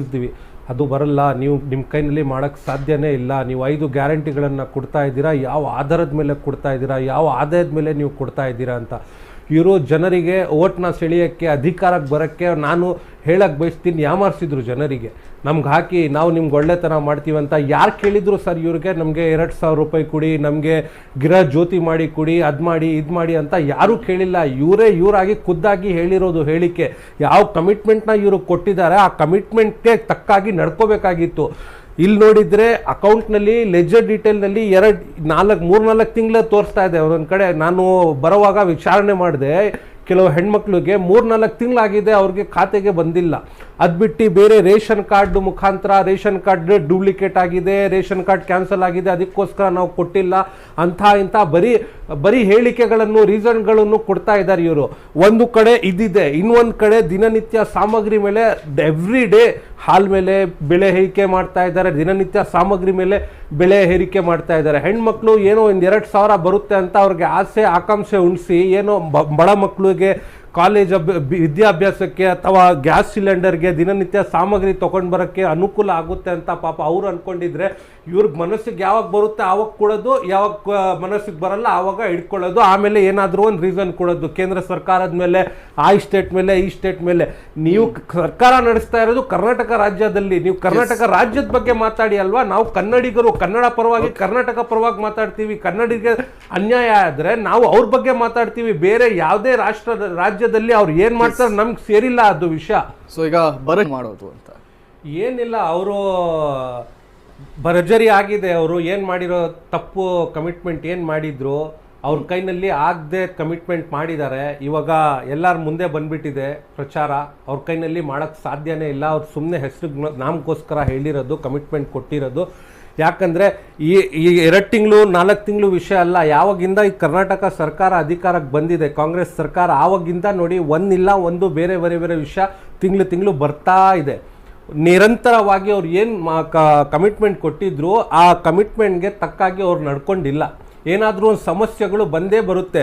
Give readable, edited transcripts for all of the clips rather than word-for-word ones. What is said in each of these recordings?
ಇದ್ದೀವಿ, ಅದು ಬರಲ್ಲ, ನೀವು ನಿಮ್ಮ ಕೈನಲ್ಲಿ ಮಾಡೋಕ್ಕೆ ಸಾಧ್ಯನೇ ಇಲ್ಲ, ನೀವು 5 ಗ್ಯಾರಂಟಿಗಳನ್ನು ಕೊಡ್ತಾ ಇದ್ದೀರಾ, ಯಾವ ಆಧಾರದ ಮೇಲೆ ಕೊಡ್ತಾ ಇದ್ದೀರಾ, ಯಾವ ಆದಾಯದ ಮೇಲೆ ನೀವು ಕೊಡ್ತಾ ಇದ್ದೀರಾ ಅಂತ. ಇವರು ಜನರಿಗೆ ಓಟ್ನ ಸೆಳೆಯೋಕ್ಕೆ, ಅಧಿಕಾರಕ್ಕೆ ಬರೋಕ್ಕೆ ನಾನು ಹೇಳಕ್ಕೆ ಬಯಸ್ತೀನಿ, ಯಾಮಾರಿಸಿದ್ರು ಜನರಿಗೆ. ನಮ್ಗೆ ಹಾಕಿ ನಾವು ನಿಮ್ಗೆ ಒಳ್ಳೆತನ ಮಾಡ್ತೀವಿ ಅಂತ ಯಾರು ಕೇಳಿದ್ರು ಸರ್ ಇವ್ರಿಗೆ, ನಮಗೆ 2,000 ರೂಪಾಯಿ ಕೊಡಿ, ನಮಗೆ ಗೃಹ ಜ್ಯೋತಿ ಮಾಡಿ ಕೊಡಿ, ಅದು ಮಾಡಿ ಇದು ಮಾಡಿ ಅಂತ ಯಾರೂ ಕೇಳಿಲ್ಲ. ಇವರಾಗಿ ಖುದ್ದಾಗಿ ಹೇಳಿರೋದು ಹೇಳಿಕೆ. ಯಾವ ಕಮಿಟ್ಮೆಂಟ್ನ ಇವರು ಕೊಟ್ಟಿದ್ದಾರೆ ಆ ಕಮಿಟ್ಮೆಂಟ್ಗೆ ತಕ್ಕಾಗಿ ನಡ್ಕೋಬೇಕಾಗಿತ್ತು. ಇಲ್ಲಿ ನೋಡಿದರೆ ಅಕೌಂಟ್ನಲ್ಲಿ ಲೆಜರ್ ಡೀಟೇಲ್ನಲ್ಲಿ 3-4 ತಿಂಗಳ ತೋರಿಸ್ತಾ ಇದೆ. ಒಂದೊಂದು ಕಡೆ ನಾನು ಬರುವಾಗ ವಿಚಾರಣೆ ಮಾಡಿದೆ, ಕೆಲವು ಹೆಣ್ಮಕ್ಳಿಗೆ 3-4 ತಿಂಗಳಾಗಿದೆ ಅವ್ರಿಗೆ ಖಾತೆಗೆ ಬಂದಿಲ್ಲ. ಅದು ಬಿಟ್ಟು ಬೇರೆ ರೇಷನ್ ಕಾರ್ಡ್ ಮುಖಾಂತರ ರೇಷನ್ ಕಾರ್ಡ್ ಡೂಪ್ಲಿಕೇಟ್ ಆಗಿದೆ, ರೇಷನ್ ಕಾರ್ಡ್ ಕ್ಯಾನ್ಸಲ್ ಆಗಿದೆ, ಅದಕ್ಕೋಸ್ಕರ ನಾವು ಕೊಟ್ಟಿಲ್ಲ ಅಂತ ಇಂಥ ಬರೀ ಹೇಳಿಕೆಗಳನ್ನು, ರೀಸನ್ಗಳನ್ನು ಕೊಡ್ತಾ ಇದ್ದಾರೆ ಇವರು. ಒಂದು ಕಡೆ ಇದಿದೆ, ಇನ್ನೊಂದು ಕಡೆ ದಿನನಿತ್ಯ ಸಾಮಗ್ರಿ ಮೇಲೆ ಎವ್ರಿ ಡೇ ಹಾಲ್ ಮೇಲೆ ಬೆಲೆ ಏರಿಕೆ ಮಾಡ್ತಾ ಇದ್ದಾರೆ, ದಿನನಿತ್ಯ ಸಾಮಗ್ರಿ ಮೇಲೆ ಬೆಲೆ ಏರಿಕೆ ಮಾಡ್ತಾ ಇದ್ದಾರೆ. ಹೆಣ್ಮಕ್ಳು ಏನೋ 2,000 ಬರುತ್ತೆ ಅಂತ ಅವ್ರಿಗೆ ಆಸೆ ಆಕಾಂಕ್ಷೆ ಉಣಿಸಿ, ಏನೋ ಬಡ ಮಕ್ಕಳಿಗೆ ಕಾಲೇಜ್ ವಿದ್ಯಾಭ್ಯಾಸಕ್ಕೆ ಅಥವಾ ಗ್ಯಾಸ್ ಸಿಲಿಂಡರ್ಗೆ ದಿನನಿತ್ಯ ಸಾಮಗ್ರಿ ತೊಗೊಂಡು ಬರೋಕ್ಕೆ ಅನುಕೂಲ ಆಗುತ್ತೆ ಅಂತ ಪಾಪ ಅವರು ಅಂದ್ಕೊಂಡಿದ್ರೆ, ಇವ್ರಿಗೆ ಮನಸ್ಸಿಗೆ ಯಾವಾಗ ಬರುತ್ತೆ ಆವಾಗ ಕೊಡೋದು, ಯಾವಾಗ ಮನಸ್ಸಿಗೆ ಬರಲ್ಲ ಆವಾಗ ಇಟ್ಕೊಳ್ಳೋದು, ಆಮೇಲೆ ಏನಾದರೂ ಒಂದು ರೀಸನ್ ಕೊಡೋದು. ಕೇಂದ್ರ ಸರ್ಕಾರದ ಮೇಲೆ, ಆ ಸ್ಟೇಟ್ ಮೇಲೆ, ಈ ಸ್ಟೇಟ್ ಮೇಲೆ. ನೀವು ಸರ್ಕಾರ ನಡೆಸ್ತಾ ಇರೋದು ಕರ್ನಾಟಕ ರಾಜ್ಯದಲ್ಲಿ, ನೀವು ಕರ್ನಾಟಕ ರಾಜ್ಯದ ಬಗ್ಗೆ ಮಾತಾಡಿ ಅಲ್ವಾ. ನಾವು ಕನ್ನಡಿಗರು, ಕನ್ನಡ ಪರವಾಗಿ, ಕರ್ನಾಟಕ ಪರವಾಗಿ ಮಾತಾಡ್ತೀವಿ. ಕನ್ನಡಿಗರಿಗೆ ಅನ್ಯಾಯ ಆದರೆ ನಾವು ಅವ್ರ ಬಗ್ಗೆ ಮಾತಾಡ್ತೀವಿ. ಬೇರೆ ಯಾವುದೇ ರಾಜ್ಯದಲ್ಲಿ ಅವ್ರು ಏನ್ ಮಾಡ್ತಾರೆ ನಮ್ಗೆ ಸೇರಿಲ್ಲ ಅದು ವಿಷಯ. ಸೊ ಈಗ ಮಾಡೋದು ಅಂತ ಏನಿಲ್ಲ, ಅವರು ಭರ್ಜರಿ ಆಗಿದೆ. ಅವರು ಏನು ಮಾಡಿರೋ ತಪ್ಪು ಕಮಿಟ್ಮೆಂಟ್ ಏನು ಮಾಡಿದ್ರು, ಅವ್ರ ಕೈನಲ್ಲಿ ಆಗದೆ ಕಮಿಟ್ಮೆಂಟ್ ಮಾಡಿದ್ದಾರೆ. ಇವಾಗ ಎಲ್ಲರ ಮುಂದೆ ಬಂದ್ಬಿಟ್ಟಿದೆ ಪ್ರಚಾರ, ಅವ್ರ ಕೈನಲ್ಲಿ ಮಾಡೋಕ್ಕೆ ಸಾಧ್ಯನೇ ಇಲ್ಲ. ಅವ್ರು ಸುಮ್ಮನೆ ಹೆಸರು ನಾಮಕ್ಕೋಸ್ಕರ ಹೇಳಿರೋದು, ಕಮಿಟ್ಮೆಂಟ್ ಕೊಟ್ಟಿರೋದು. ಯಾಕಂದರೆ ಈ 2 ತಿಂಗಳು 4 ತಿಂಗಳು ವಿಷಯ ಅಲ್ಲ. ಯಾವಾಗಿಂದ ಈ ಕರ್ನಾಟಕ ಸರ್ಕಾರ ಅಧಿಕಾರಕ್ಕೆ ಬಂದಿದೆ, ಕಾಂಗ್ರೆಸ್ ಸರ್ಕಾರ, ಆವಾಗಿಂದ ನೋಡಿ ಒಂದಿಲ್ಲ ಒಂದು ಬೇರೆ ವಿಷಯ ತಿಂಗಳು ಬರ್ತಾ ಇದೆ. ನಿರಂತರವಾಗಿ ಅವ್ರು ಏನು ಕಮಿಟ್ಮೆಂಟ್ ಕೊಟ್ಟಿದ್ರು ಆ ಕಮಿಟ್ಮೆಂಟ್ಗೆ ತಕ್ಕಾಗಿ ಅವ್ರು ನಡ್ಕೊಂಡಿಲ್ಲ. ಏನಾದರೂ ಒಂದು ಸಮಸ್ಯೆಗಳು ಬಂದೇ ಬರುತ್ತೆ.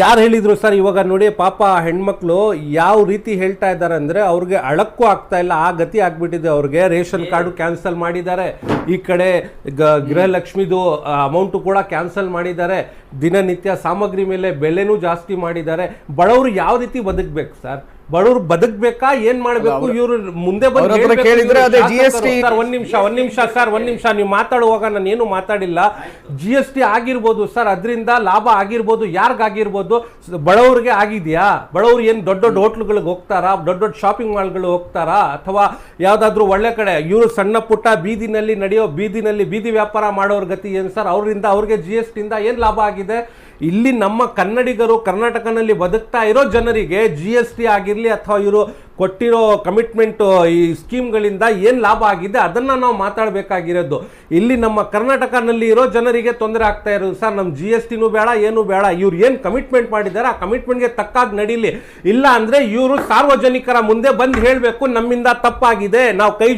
ಯಾರು ಹೇಳಿದರು ಸರ್, ಇವಾಗ ನೋಡಿ ಪಾಪ ಹೆಣ್ಮಕ್ಳು ಯಾವ ರೀತಿ ಹೇಳ್ತಾ ಇದ್ದಾರೆ ಅಂದರೆ, ಅವ್ರಿಗೆ ಅಳಕ್ಕೂ ಆಗ್ತಾ ಇಲ್ಲ, ಆ ಗತಿ ಆಗ್ಬಿಟ್ಟಿದೆ ಅವ್ರಿಗೆ. ರೇಷನ್ ಕಾರ್ಡು ಕ್ಯಾನ್ಸಲ್ ಮಾಡಿದ್ದಾರೆ, ಈ ಕಡೆ ಗೃಹಲಕ್ಷ್ಮಿದು ಅಮೌಂಟು ಕೂಡ ಕ್ಯಾನ್ಸಲ್ ಮಾಡಿದ್ದಾರೆ, ದಿನನಿತ್ಯ ಸಾಮಗ್ರಿ ಮೇಲೆ ಬೆಲೆನೂ ಜಾಸ್ತಿ ಮಾಡಿದ್ದಾರೆ. ಬಡವರು ಯಾವ ರೀತಿ ಬದುಕಬೇಕು ಸರ್? ಬಡವರು ಬದುಕಬೇಕಾ, ಏನ್ ಮಾಡ್ಬೇಕು? ಇವರು ಮುಂದೆ ಬಂದು ಕೇಳಿದ್ರೆ ಒಂದ್ ನಿಮಿಷ ನೀವು ಮಾತಾಡುವಾಗ ನಾನು ಏನು ಮಾತಾಡಿಲ್ಲ. GST ಆಗಿರ್ಬೋದು ಸರ್, ಅದರಿಂದ ಲಾಭ ಆಗಿರ್ಬೋದು, ಯಾರಿಗಾಗಿರ್ಬೋದು, ಬಡವ್ರಿಗೆ ಆಗಿದೆಯಾ? ಬಡವ್ರು ಏನು ದೊಡ್ಡ ಹೋಟ್ಲುಗಳಿಗೆ ಹೋಗ್ತಾರಾ, ದೊಡ್ಡ ಶಾಪಿಂಗ್ ಮಾಲ್ಗಳು ಹೋಗ್ತಾರಾ, ಅಥವಾ ಯಾವ್ದಾದ್ರು ಒಳ್ಳೆ ಕಡೆ? ಇವರು ಸಣ್ಣ ಪುಟ್ಟ ಬೀದಿ ವ್ಯಾಪಾರ ಮಾಡೋರ್ ಗತಿ ಏನು ಸರ್? ಅವರಿಂದ ಅವ್ರಿಗೆ GST ಇಂದ ಏನ್ ಲಾಭ ಆಗಿದೆ? ಇಲ್ಲಿ ನಮ್ಮ ಕನ್ನಡಿಗರು, ಕರ್ನಾಟಕನಲ್ಲಿ ಬದುಕ್ತಾ ಇರೋ ಜನರಿಗೆ GST ಆಗಿರಲಿ ಅಥವಾ ಇವರು ಕೊಟ್ಟಿರೋ ಕಮಿಟ್ಮೆಂಟು, ಈ ಸ್ಕೀಮ್ಗಳಿಂದ ಏನು ಲಾಭ ಆಗಿದೆ ಅದನ್ನು ನಾವು ಮಾತಾಡಬೇಕಾಗಿರೋದು. ಇಲ್ಲಿ ನಮ್ಮ ಕರ್ನಾಟಕನಲ್ಲಿ ಇರೋ ಜನರಿಗೆ ತೊಂದರೆ ಆಗ್ತಾ ಇರೋದು ಸರ್. ನಮ್ಮ GSTನೂ ಬೇಡ, ಏನೂ ಬೇಡ. ಇವ್ರು ಏನು ಕಮಿಟ್ಮೆಂಟ್ ಮಾಡಿದ್ದಾರೆ ಆ ಕಮಿಟ್ಮೆಂಟ್ಗೆ ತಕ್ಕಾಗಿ ನಡೀಲಿ. ಇಲ್ಲ ಅಂದರೆ ಇವರು ಸಾರ್ವಜನಿಕರ ಮುಂದೆ ಬಂದು ಹೇಳಬೇಕು, ನಮ್ಮಿಂದ ತಪ್ಪಾಗಿದೆ, ನಾವು ಕೈ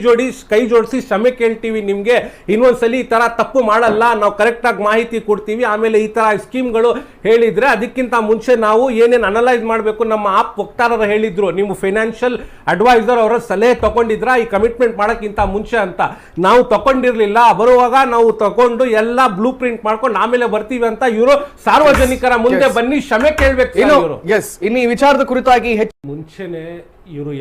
ಜೋಡಿಸಿ ಕ್ಷಮೆ ಕೇಳ್ತೀವಿ, ನಿಮಗೆ ಇನ್ನೊಂದ್ಸಲಿ ಈ ಥರ ತಪ್ಪು ಮಾಡಲ್ಲ, ನಾವು ಕರೆಕ್ಟಾಗಿ ಮಾಹಿತಿ ಕೊಡ್ತೀವಿ. ಆಮೇಲೆ ಈ ಥರ ಸ್ಕೀಮ್ಗಳು ಹೇಳಿದರೆ ಅದಕ್ಕಿಂತ ಮುಂಚೆ ನಾವು ಏನೇನು ಅನಲೈಸ್ ಮಾಡಬೇಕು, ನಮ್ಮ ವಕ್ತಾರರು ಹೇಳಿದ್ರು, ನೀವು ಫೈನಾನ್ಷಿಯಲ್ ಅಡ್ವೈಸರ್ ಅವರ ಸಲಹೆ ತಗೊಂಡಿದ್ರ ಈ ಕಮಿಟ್ಮೆಂಟ್ ಮಾಡೋಕ್ಕಿಂತ ಮುಂಚೆ ಅಂತ. ನಾವು ತಗೊಂಡಿರ್ಲಿಲ್ಲ, ಬರುವಾಗ ನಾವು ತಗೊಂಡು ಎಲ್ಲ ಬ್ಲೂ ಪ್ರಿಂಟ್ ಮಾಡ್ಕೊಂಡು ಆಮೇಲೆ ಬರ್ತೀವಿ ಅಂತ ಇವರು ಸಾರ್ವಜನಿಕರ ಮುಂದೆ ಬನ್ನಿ ಕ್ಷಮೆ ಕೇಳಬೇಕು. ಇನ್ನು ಈ ವಿಚಾರದ ಕುರಿತಾಗಿ ಮುಂಚೆನೆ ಇವರು